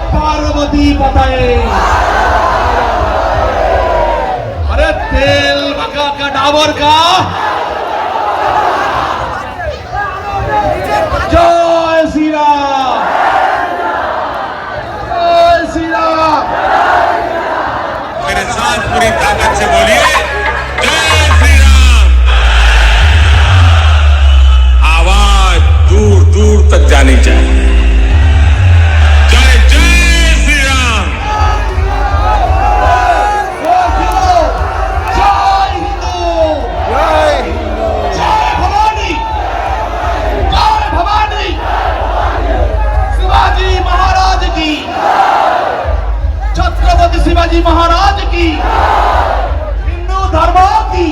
पार्वती पताए। अरे तेल मका का डाबर का जय श्री राम, जय श्री राम। मेरे साथ पूरी ताकत से बोलिए जय श्री राम। आवाज दूर दूर तक जानी चाहिए। जय जय श्री राम। जय हिंदू, जय भवानी, जय भवानी। शिवाजी महाराज की, छत्रपति शिवाजी महाराज की, हिंदू धर्म की।